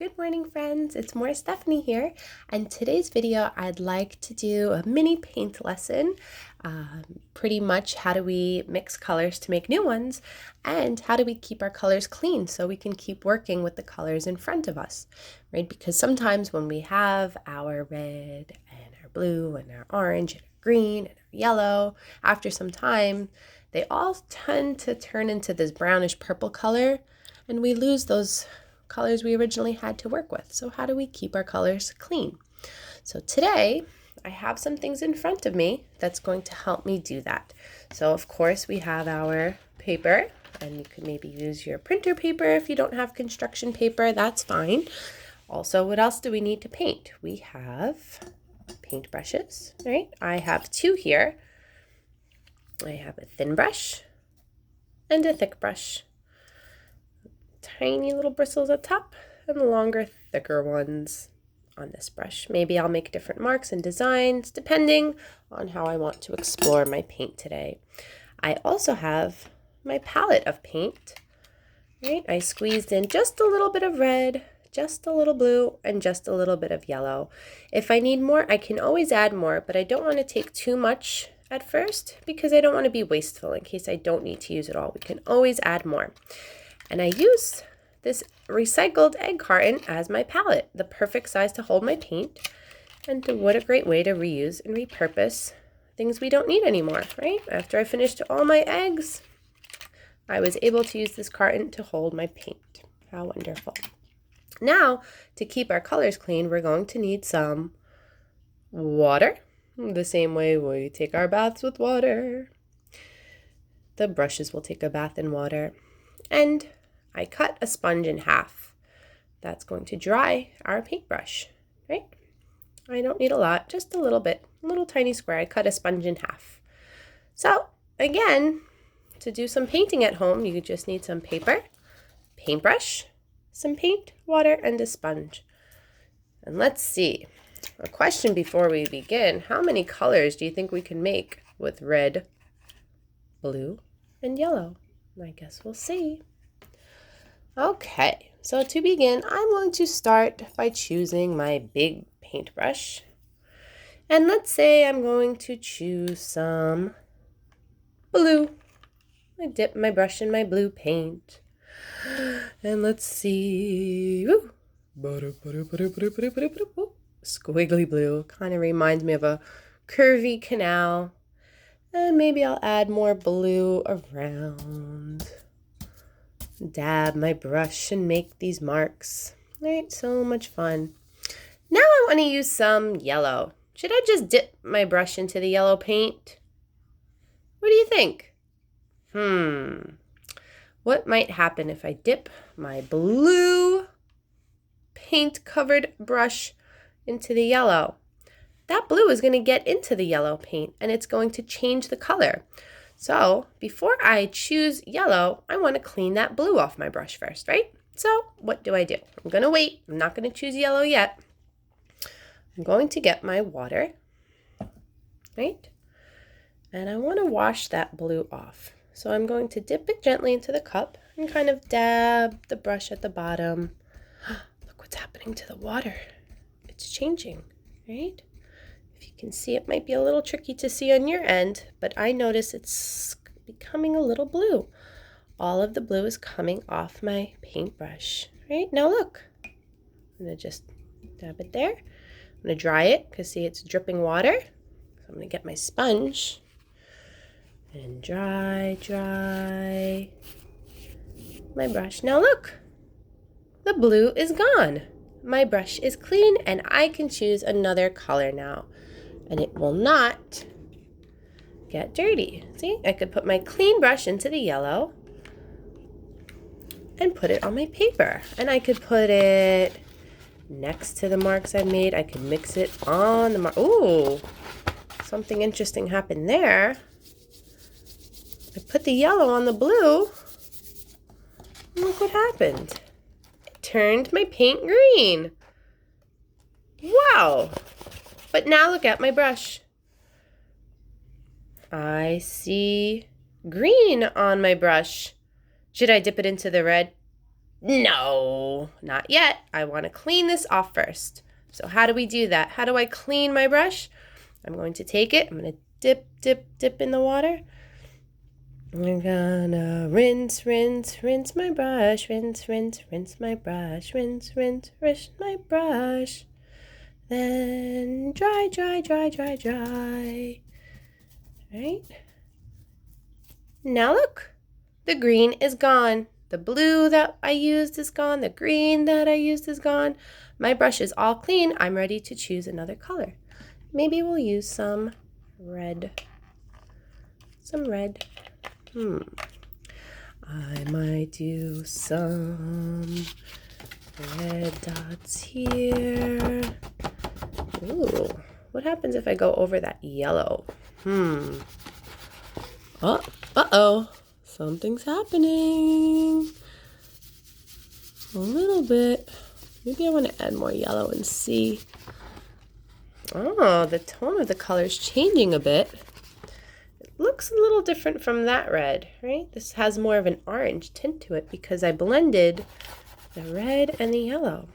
Good morning, friends. It's Morah Stephanie here, and today's video I'd like to do a mini paint lesson. Pretty much how do we mix colors to make new ones, and how do we keep our colors clean so we can keep working with the colors in front of us, right? Because sometimes when we have our red and our blue and our orange and our green and our yellow, after some time, they all tend to turn into this brownish purple color, and we lose those colors we originally had to work with. So how do we keep our colors clean? So today I have some things in front of me that's going to help me do that. So of course we have our paper, and you could maybe use your printer paper if you don't have construction paper, that's fine. Also, what else do we need to paint? We have paintbrushes, right? I have two here. I have a thin brush and a thick brush. Tiny little bristles at top and longer, thicker ones on this brush. Maybe I'll make different marks and designs depending on how I want to explore my paint today. I also have my palette of paint, right? I squeezed in just a little bit of red, just a little blue, and just a little bit of yellow. If I need more, I can always add more, but I don't want to take too much at first because I don't want to be wasteful in case I don't need to use it all. We can always add more. And I use this recycled egg carton as my palette, the perfect size to hold my paint. And what a great way to reuse and repurpose things we don't need anymore, right? After I finished all my eggs, I was able to use this carton to hold my paint. How wonderful. Now, to keep our colors clean, we're going to need some water, the same way we take our baths with water. The brushes will take a bath in water. And I cut a sponge in half. That's going to dry our paintbrush, right? I don't need a lot, just a little bit, a little tiny square. I cut a sponge in half. So again, to do some painting at home, you just need some paper, paintbrush, some paint, water, and a sponge. And let's see, a question before we begin. How many colors do you think we can make with red, blue, and yellow? I guess we'll see. Okay, so to begin, I'm going to start by choosing my big paintbrush. And let's say I'm going to choose some blue. I dip my brush in my blue paint. And let's see. Woo. Squiggly blue. Kind of reminds me of a curvy canal. And maybe I'll add more blue around. Dab my brush and make these marks. Right, so much fun. Now I want to use some yellow. Should I just dip my brush into the yellow paint? What do you think? What might happen if I dip my blue paint-covered brush into the yellow? That blue is going to get into the yellow paint and it's going to change the color. So before I choose yellow, I want to clean that blue off my brush first, right? So what do? I'm going to wait. I'm not going to choose yellow yet. I'm going to get my water, right? And I want to wash that blue off. So I'm going to dip it gently into the cup and kind of dab the brush at the bottom. Look what's happening to the water. It's changing, right? If you can see, it might be a little tricky to see on your end, but I notice it's becoming a little blue. All of the blue is coming off my paintbrush, right? Now look, I'm going to just dab it there. I'm going to dry it because see, it's dripping water. So I'm going to get my sponge and dry my brush. Now look, the blue is gone. My brush is clean and I can choose another color now. And it will not get dirty. See, I could put my clean brush into the yellow and put it on my paper. And I could put it next to the marks I made. I could mix it on the mark. Ooh, something interesting happened there. I put the yellow on the blue. Look what happened. It turned my paint green. Wow. But now look at my brush. I see green on my brush. Should I dip it into the red? No, not yet. I want to clean this off first. So how do we do that? How do I clean my brush? I'm going to take it. I'm going to dip, dip, dip in the water. I'm gonna rinse, rinse, rinse my brush. Rinse, rinse, rinse my brush. Rinse, rinse, rinse my brush. Then dry, dry, dry, dry, dry. Right? Now look, the green is gone. The blue that I used is gone. The green that I used is gone. My brush is all clean. I'm ready to choose another color. Maybe we'll use some red. Some red. I might do some red dots here. Ooh, what happens if I go over that yellow? Oh, uh-oh. Something's happening. A little bit. Maybe I want to add more yellow and see. Oh, the tone of the color is changing a bit. It looks a little different from that red, right? This has more of an orange tint to it because I blended the red and the yellow.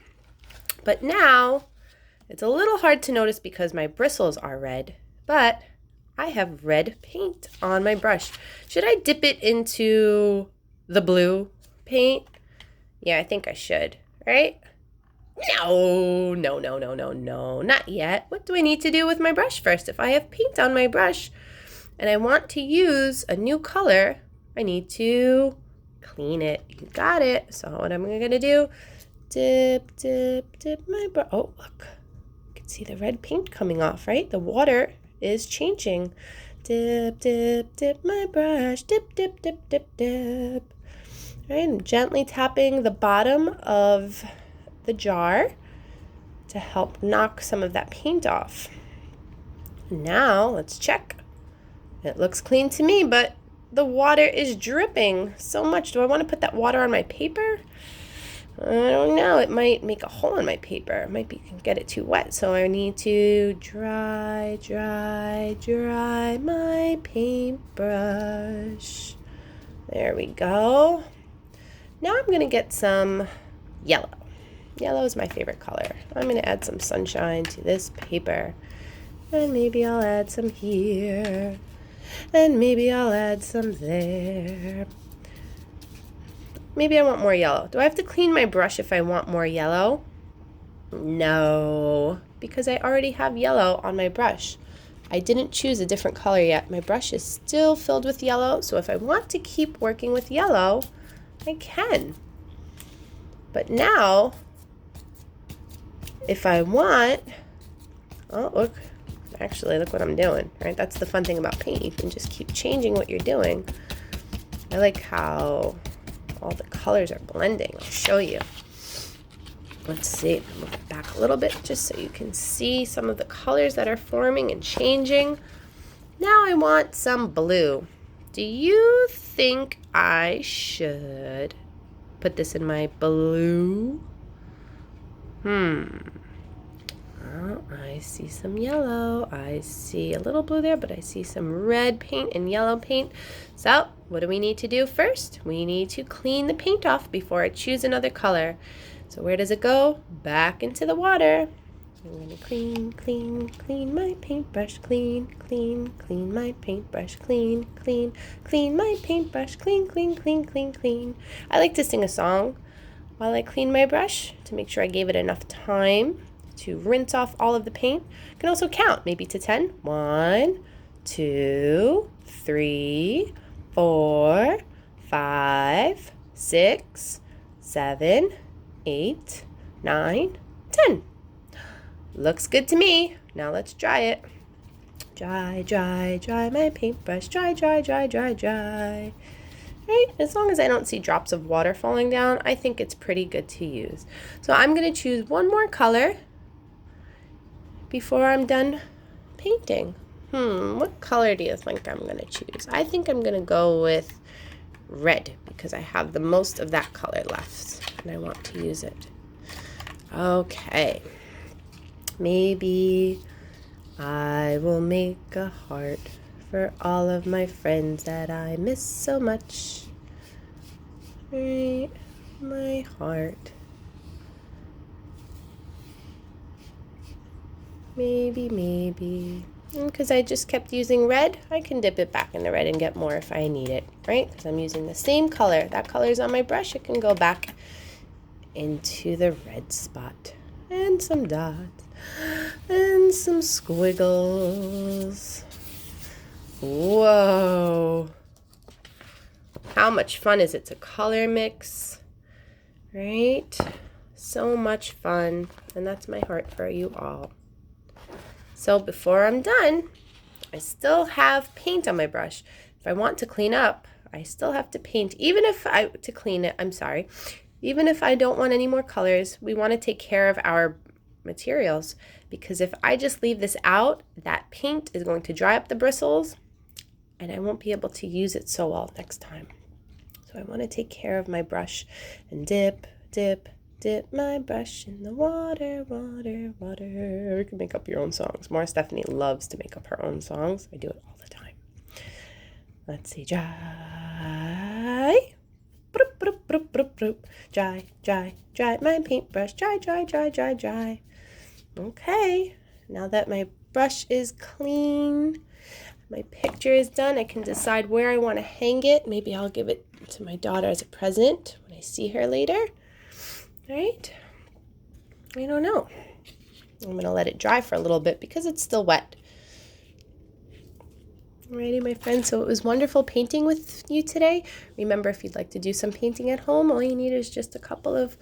But now, it's a little hard to notice because my bristles are red, but I have red paint on my brush. Should I dip it into the blue paint? Yeah, I think I should, right? No, no, no, no, no, no, not yet. What do I need to do with my brush first? If I have paint on my brush and I want to use a new color, I need to clean it. You got it. So what am I gonna do? Dip, dip, dip my brush. Oh, look. You can see the red paint coming off, right? The water is changing. Dip, dip, dip my brush. Dip, dip, dip, dip, dip. All right, I'm gently tapping the bottom of the jar to help knock some of that paint off. Now, let's check. It looks clean to me, but the water is dripping so much. Do I want to put that water on my paper? I don't know. It might make a hole in my paper. It might get it too wet. So I need to dry, dry, dry my paintbrush. There we go. Now I'm going to get some yellow. Yellow is my favorite color. I'm going to add some sunshine to this paper. And maybe I'll add some here. And maybe I'll add some there. Maybe I want more yellow. Do I have to clean my brush if I want more yellow? No, because I already have yellow on my brush. I didn't choose a different color yet. My brush is still filled with yellow, so if I want to keep working with yellow, I can. But now, if I want, oh, look, actually, look what I'm doing, right? That's the fun thing about paint. You can just keep changing what you're doing. I like how all the colors are blending. I'll show you. Let's see. Move it back a little bit just so you can see some of the colors that are forming and changing. Now I want some blue. Do you think I should put this in my blue? Oh, I see some yellow. I see a little blue there, but I see some red paint and yellow paint. So, what do we need to do first? We need to clean the paint off before I choose another color. So where does it go? Back into the water. I'm going to clean, clean, clean my paintbrush. Clean, clean, clean my paintbrush. Clean, clean, clean my paintbrush. Clean, clean, clean, clean, clean. I like to sing a song while I clean my brush to make sure I gave it enough time to rinse off all of the paint. You can also count maybe to 10. 1, 2, 3, 4, 5, 6, 7, 8, 9, 10. Looks good to me. Now let's dry it. Dry, dry, dry my paintbrush. Dry, dry, dry, dry, dry. Right? As long as I don't see drops of water falling down, I think it's pretty good to use. So I'm going to choose one more color before I'm done painting. What color do you think I'm going to choose? I think I'm going to go with red because I have the most of that color left and I want to use it. Okay. Maybe I will make a heart for all of my friends that I miss so much. Right. my heart. Maybe. Because I just kept using red, I can dip it back in the red and get more if I need it, right? Because I'm using the same color. That color's on my brush. It can go back into the red spot. And some dots. And some squiggles. Whoa. How much fun is it to color mix, right? So much fun. And that's my heart for you all. So before I'm done, I still have paint on my brush. If I want to clean up, I still have to paint. Even if I don't want any more colors, we want to take care of our materials, because if I just leave this out, that paint is going to dry up the bristles and I won't be able to use it so well next time. So I want to take care of my brush and dip my brush in the water. You can make up your own songs. Morah Stephanie loves to make up her own songs. I do it all the time. Let's see. Dry. Dry my paintbrush. Dry. Okay. Now that my brush is clean, my picture is done, I can decide where I want to hang it. Maybe I'll give it to my daughter as a present when I see her later. Right? I don't know. I'm going to let it dry for a little bit because it's still wet. Alrighty, my friends, so it was wonderful painting with you today. Remember, if you'd like to do some painting at home, all you need is just a couple of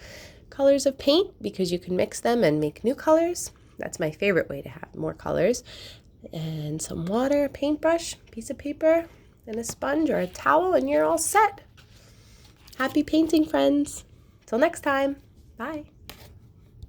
colors of paint, because you can mix them and make new colors. That's my favorite way to have more colors. And some water, a paintbrush, piece of paper, and a sponge or a towel, and you're all set. Happy painting, friends. Till next time. Bye.